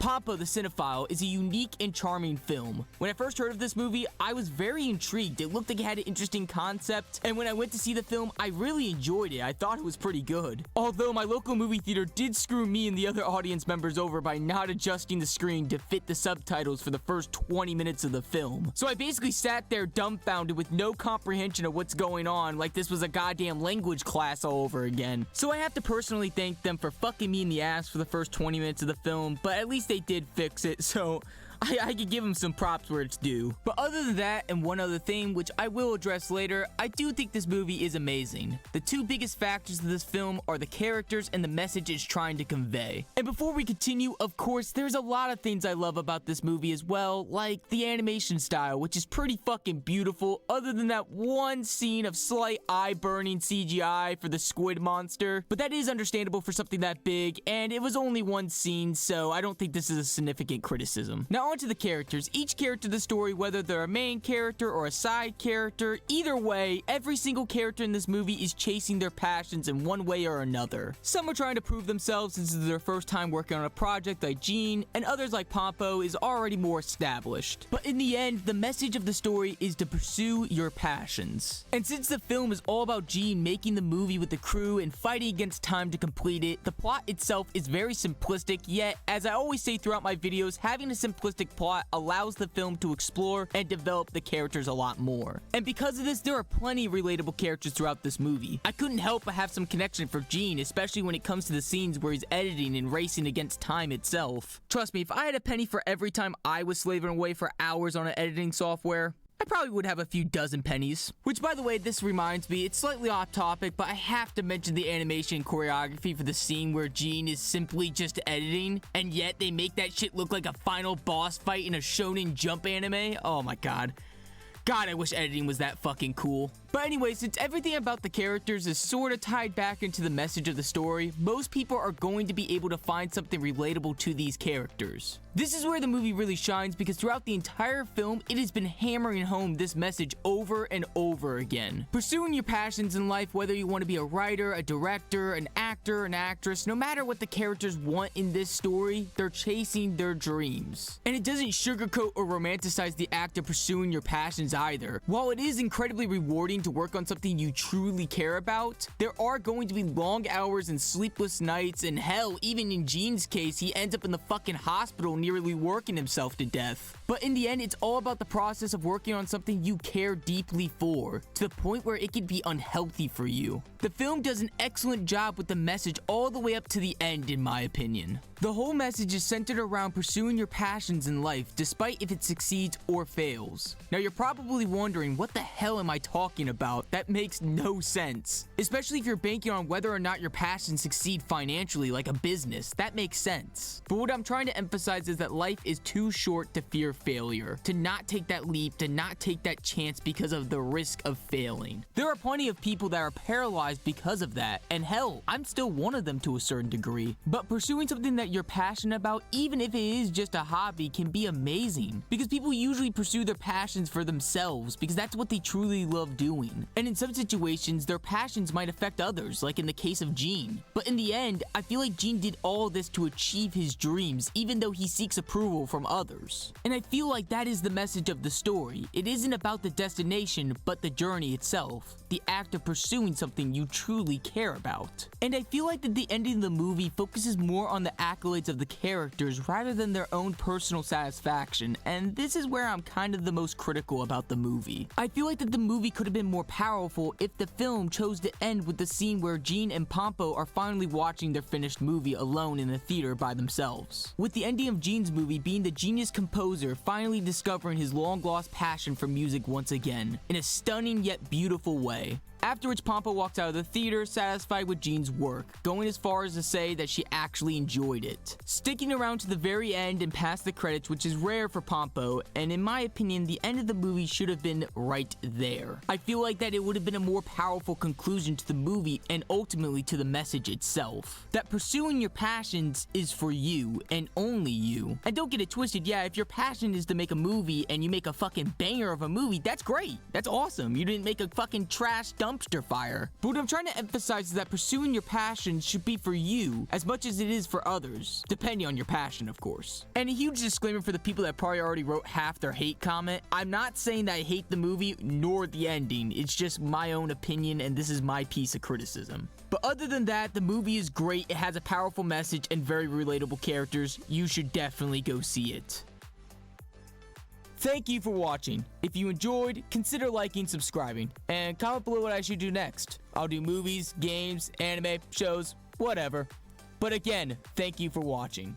Pompo The Cinephile is a unique and charming film. When I first heard of this movie, I was very intrigued. It looked like it had an interesting concept, and when I went to see the film, I really enjoyed it. I thought it was pretty good. Although my local movie theater did screw me and the other audience members over by not adjusting the screen to fit the subtitles for the first 20 minutes of the film. So I basically sat there dumbfounded with no comprehension of what's going on, like this was a goddamn language class all over again. So I have to personally thank them for fucking me in the ass for the first 20 minutes of the film, but at least they did fix it, so I could give them some props where it's due. But other than that, and one other thing, which I will address later, I do think this movie is amazing. The two biggest factors of this film are the characters and the message it's trying to convey. And before we continue, of course, there's a lot of things I love about this movie as well, like the animation style, which is pretty fucking beautiful, other than that one scene of slight eye-burning CGI for the squid monster. But that is understandable for something that big, and it was only one scene, so I don't think this is a significant criticism. Now, onto the characters. Each character in the story, whether they're a main character or a side character, either way, every single character in this movie is chasing their passions in one way or another. Some are trying to prove themselves since it's their first time working on a project like Jean, and others like Pompo is already more established. But in the end, the message of the story is to pursue your passions. And since the film is all about Jean making the movie with the crew and fighting against time to complete it, the plot itself is very simplistic, yet, as I always say throughout my videos, having a simplistic plot allows the film to explore and develop the characters a lot more. And because of this, there are plenty of relatable characters throughout this movie. I couldn't help but have some connection for Jean, especially when it comes to the scenes where he's editing and racing against time itself. Trust me, if I had a penny for every time I was slaving away for hours on an editing software, I probably would have a few dozen pennies. Which, by the way, this reminds me, it's slightly off topic, but I have to mention the animation and choreography for the scene where Jean is simply just editing, and yet they make that shit look like a final boss fight in a shonen jump anime. Oh my god. God, I wish editing was that fucking cool. But anyway, since everything about the characters is sort of tied back into the message of the story, most people are going to be able to find something relatable to these characters. This is where the movie really shines because throughout the entire film, it has been hammering home this message over and over again. Pursuing your passions in life, whether you want to be a writer, a director, an actor, an actress, no matter what the characters want in this story, they're chasing their dreams. And it doesn't sugarcoat or romanticize the act of pursuing your passions either. While it is incredibly rewarding to work on something you truly care about, there are going to be long hours and sleepless nights, and hell, even in Jean's case, he ends up in the fucking hospital nearly working himself to death. But in the end, it's all about the process of working on something you care deeply for, to the point where it could be unhealthy for you. The film does an excellent job with the message all the way up to the end, in my opinion. The whole message is centered around pursuing your passions in life, despite if it succeeds or fails. Now, you're probably wondering, what the hell am I talking about? That makes no sense. Especially if you're banking on whether or not your passions succeed financially like a business. That makes sense. But what I'm trying to emphasize is that life is too short to fear failure, to not take that leap, to not take that chance because of the risk of failing. There are plenty of people that are paralyzed because of that, and hell, I'm still one of them to a certain degree. But pursuing something that you're passionate about, even if it is just a hobby, can be amazing, because people usually pursue their passions for themselves because that's what they truly love doing. And in some situations, their passions might affect others, like in the case of Jean. But in the end, I feel like Jean did all this to achieve his dreams, even though he seeks approval from others. And I feel like that is the message of the story. It isn't about the destination, but the journey itself. The act of pursuing something you truly care about. And I feel like that the ending of the movie focuses more on the accolades of the characters rather than their own personal satisfaction, and this is where I'm kind of the most critical about the movie. I feel like that the movie could have been more powerful if the film chose to end with the scene where Jean and Pompo are finally watching their finished movie alone in the theater by themselves. With the ending of Jean's movie being the genius composer finally discovering his long-lost passion for music once again, in a stunning yet beautiful way. After which, Pompo walks out of the theater satisfied with Jean's work, going as far as to say that she actually enjoyed it. Sticking around to the very end and past the credits, which is rare for Pompo, and in my opinion, the end of the movie should have been right there. I feel feel like that it would have been a more powerful conclusion to the movie and ultimately to the message itself. That pursuing your passions is for you and only you. And don't get it twisted, yeah, if your passion is to make a movie and you make a fucking banger of a movie, that's great. That's awesome. You didn't make a fucking trash dumpster fire. But what I'm trying to emphasize is that pursuing your passion should be for you as much as it is for others, depending on your passion, of course. And a huge disclaimer for the people that probably already wrote half their hate comment. I'm not saying that I hate the movie nor the ending. It's just my own opinion and this is my piece of criticism. But other than that, the movie is great. It has a powerful message and very relatable characters. You should definitely go see it. Thank you for watching. If you enjoyed, consider liking, subscribing, and comment below what I should do next. I'll do movies, games, anime, shows, whatever. But again, thank you for watching.